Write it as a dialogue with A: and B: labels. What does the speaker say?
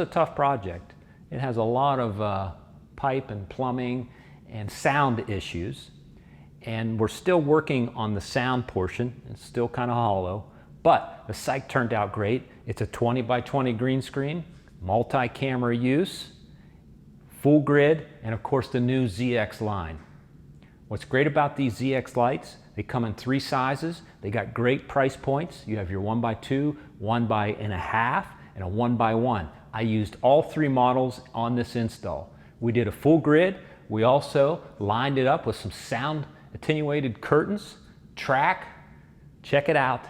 A: A tough project. It has a lot of pipe and plumbing and sound issues, and we're still working on the sound portion. It's still kind of hollow, but the site turned out great. It's a 20 by 20 green screen, multi-camera use, full grid, and of course the new ZX line. What's great about these ZX lights, they come in 3 sizes. They got great price points. You have your 1x2, 1.5, and a 1x1. I used all 3 models on this install. We did a full grid. We also lined it up with some sound attenuated curtains, track. Check it out.